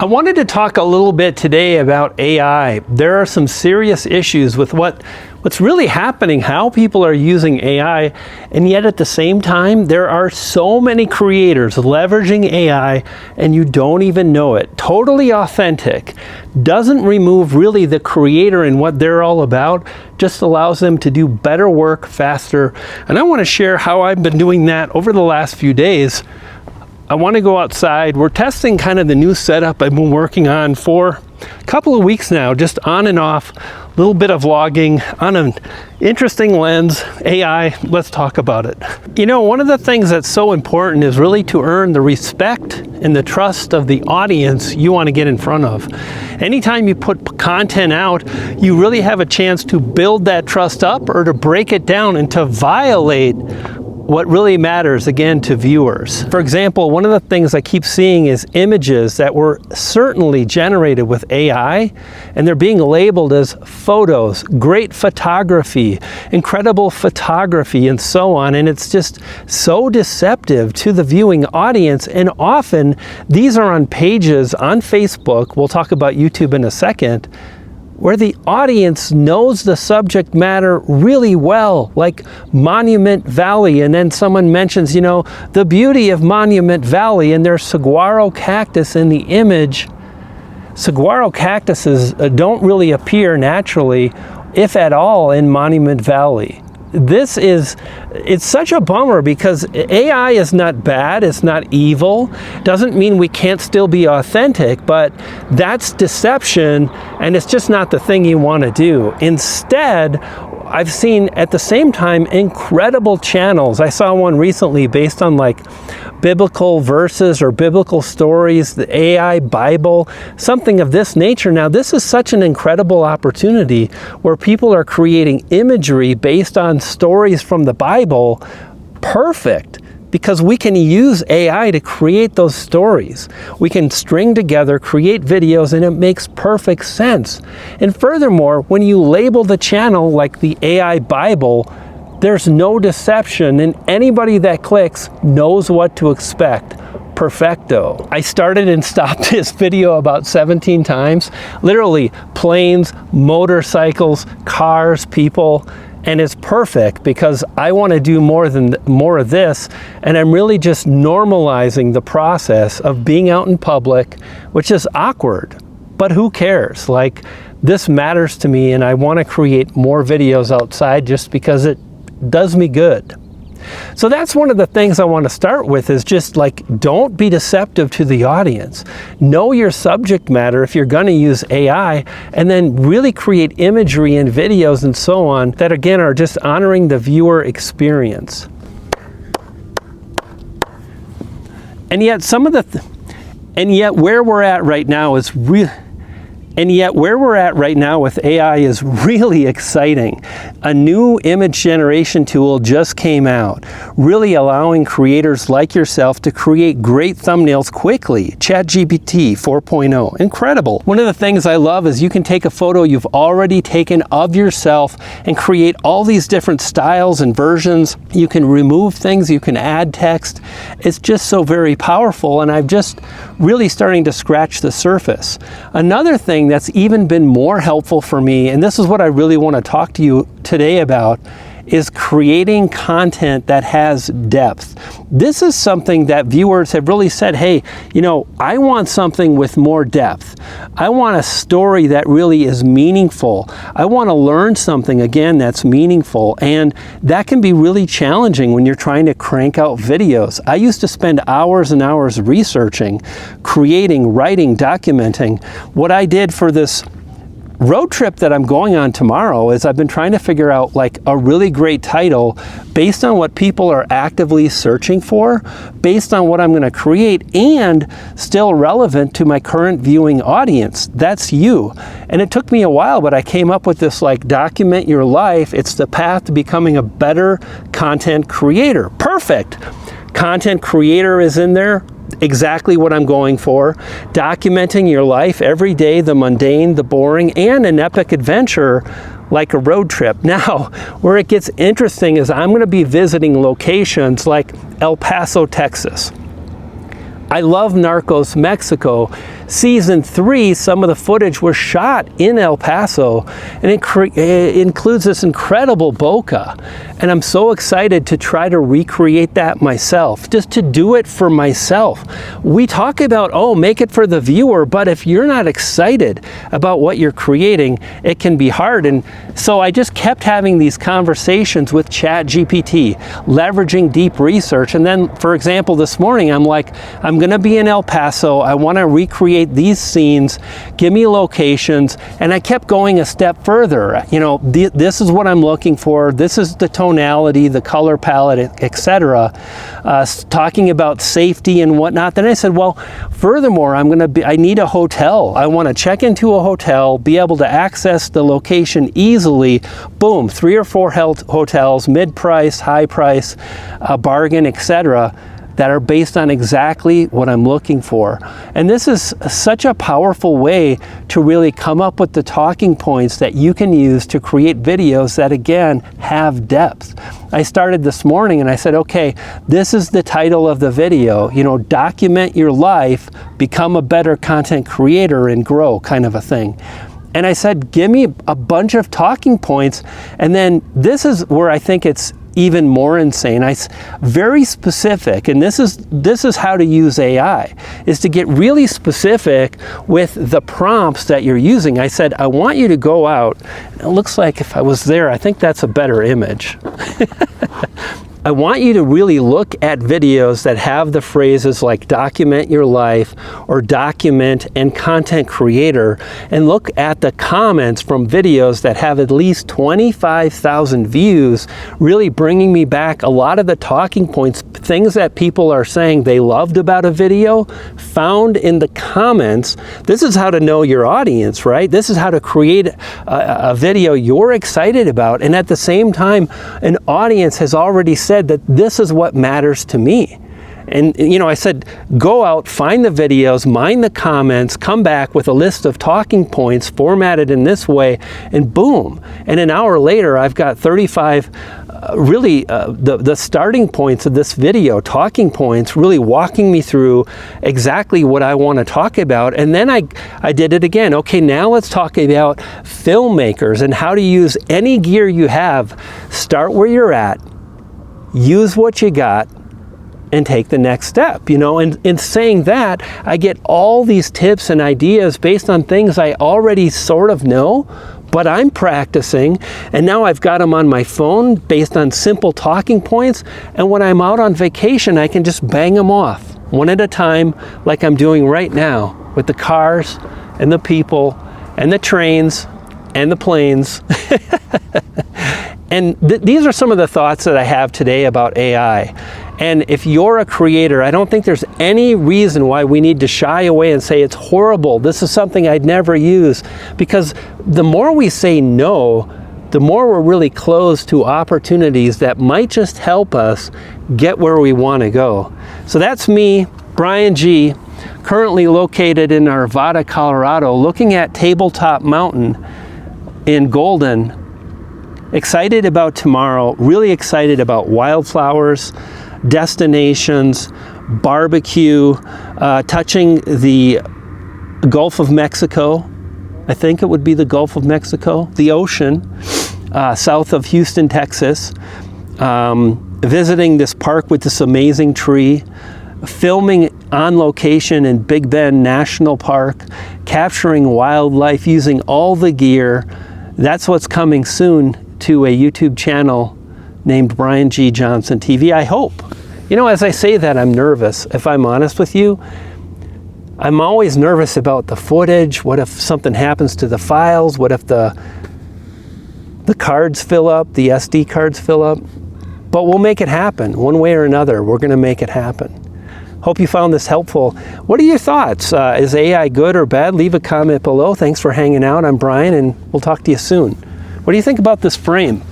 I wanted to talk a little bit today about AI. There are some serious issues with what's really happening, how people are using AI, and yet at the same time, there are so many creators leveraging AI and you don't even know it. Totally authentic. Doesn't remove really the creator and what they're all about, just allows them to do better work faster. And I want to share how I've been doing that over the last few days. I want to go outside. We're testing kind of the new setup I've been working on for a couple of weeks now, just on and off, a little bit of vlogging on an interesting lens, AI. Let's talk about it. You know, one of the things that's so important is really to earn the respect and the trust of the audience you want to get in front of. Anytime you put content out, you really have a chance to build that trust up or to break it down and to violate what really matters, again, to viewers. For example, one of the things I keep seeing is images that were certainly generated with AI, and they're being labeled as photos, great photography, incredible photography, and so on. And it's just so deceptive to the viewing audience. And often these are on pages on Facebook, we'll talk about YouTube in a second, where the audience knows the subject matter really well, like Monument Valley, and then someone mentions, you know, the beauty of Monument Valley, and there's saguaro cactus in the image. Saguaro cactuses don't really appear naturally, if at all, in Monument Valley. It's such a bummer because AI is not bad, it's not evil. Doesn't mean we can't still be authentic, but that's deception, and it's just not the thing you want to do. Instead, I've seen at the same time incredible channels. I saw one recently based on like biblical verses or biblical stories, the AI Bible, something of this nature. Now, this is such an incredible opportunity where people are creating imagery based on stories from the Bible. Perfect, because we can use AI to create those stories. We can string together, create videos, and it makes perfect sense. And furthermore, when you label the channel like the AI Bible, there's no deception, and anybody that clicks knows what to expect. Perfecto. I started and stopped this video about 17 times. Literally, planes, motorcycles, cars, people, and it's perfect because I want to do more of this, and I'm really just normalizing the process of being out in public, which is awkward, but who cares? Like, this matters to me, and I want to create more videos outside just because it does me good. So that's one of the things I want to start with, is just like, don't be deceptive to the audience. Know your subject matter if you're going to use AI, and then really create imagery and videos and so on that, again, are just honoring the viewer experience. And yet where we're at right now is with AI is really exciting. A new image generation tool just came out, really allowing creators like yourself to create great thumbnails quickly. ChatGPT 4.0, incredible. One of the things I love is you can take a photo you've already taken of yourself and create all these different styles and versions. You can remove things, you can add text. It's just so very powerful, and I'm just really starting to scratch the surface. Another thing that's even been more helpful for me, and this is what I really want to talk to you today about, is creating content that has depth. This is something that viewers have really said, hey, you know, I want something with more depth. I want a story that really is meaningful. I want to learn something, again, that's meaningful. And that can be really challenging when you're trying to crank out videos. I used to spend hours and hours researching, creating, writing, documenting. What I did for this road trip that I'm going on tomorrow is I've been trying to figure out like a really great title based on what people are actively searching for, based on what I'm going to create, and still relevant to my current viewing audience. That's you. And it took me a while, but I came up with this like, document your life. It's the path to becoming a better content creator. Perfect. Content creator is in there. Exactly what I'm going for. Documenting your life every day, the mundane, the boring, and an epic adventure like a road trip. Now, where it gets interesting is I'm going to be visiting locations like El Paso, Texas. I love Narcos, Mexico. season 3, some of the footage was shot in El Paso, and it includes this incredible bokeh. And I'm so excited to try to recreate that myself, just to do it for myself. We talk about, oh, make it for the viewer, but if you're not excited about what you're creating, it can be hard. And so I just kept having these conversations with ChatGPT, leveraging deep research. And then, for example, this morning, I'm like, I'm gonna be in El Paso. I wanna recreate these scenes, give me locations. And I kept going a step further. You know, this is what I'm looking for. This is the tonality, the color palette, etc. Talking about safety and whatnot. Then I said, well, furthermore, I need a hotel. I want to check into a hotel, be able to access the location easily. Boom, 3 or 4 hotels, mid-price, high price, bargain, etc. that are based on exactly what I'm looking for. And this is such a powerful way to really come up with the talking points that you can use to create videos that, again, have depth. I started this morning and I said, okay, this is the title of the video, you know, document your life, become a better content creator and grow, kind of a thing. And I said, give me a bunch of talking points. And then this is where I think it's even more insane. Very specific, and this is how to use AI, is to get really specific with the prompts that you're using. I said, I want you to go out. It looks like if I was there, I think that's a better image. I want you to really look at videos that have the phrases like document your life or document and content creator, and look at the comments from videos that have at least 25,000 views, really bringing me back a lot of the talking points, things that people are saying they loved about a video, found in the comments. This is how to know your audience, right? This is how to create a video you're excited about, and at the same time, an audience has already said that this is what matters to me. And, you know, I said, go out, find the videos, mine the comments, come back with a list of talking points formatted in this way, and boom. And an hour later, I've got 35 the starting points of this video, talking points, really walking me through exactly what I want to talk about. And then I did it again. Okay, now let's talk about filmmakers and how to use any gear you have. Start where you're at, use what you got, and take the next step, you know. And in saying that, I get all these tips and ideas based on things I already sort of know, but I'm practicing, and now I've got them on my phone based on simple talking points, and when I'm out on vacation, I can just bang them off one at a time, like I'm doing right now with the cars and the people and the trains and the planes. And these are some of the thoughts that I have today about AI. And if you're a creator, I don't think there's any reason why we need to shy away and say it's horrible, this is something I'd never use. Because the more we say no, the more we're really closed to opportunities that might just help us get where we want to go. So that's me, Brian G., currently located in Arvada, Colorado, looking at Tabletop Mountain in Golden. Excited about tomorrow, really excited about wildflowers, destinations, barbecue, touching the Gulf of Mexico. I think it would be the Gulf of Mexico, the ocean, south of Houston, Texas. Visiting this park with this amazing tree, filming on location in Big Bend National Park, capturing wildlife using all the gear. That's what's coming soon to a YouTube channel named Brian G. Johnson TV, I hope. You know, as I say that, I'm nervous. If I'm honest with you, I'm always nervous about the footage. What if something happens to the files? What if the cards fill up, the SD cards fill up? But we'll make it happen. One way or another, we're gonna make it happen. Hope you found this helpful. What are your thoughts? Is AI good or bad? Leave a comment below. Thanks for hanging out. I'm Brian, and we'll talk to you soon. What do you think about this frame?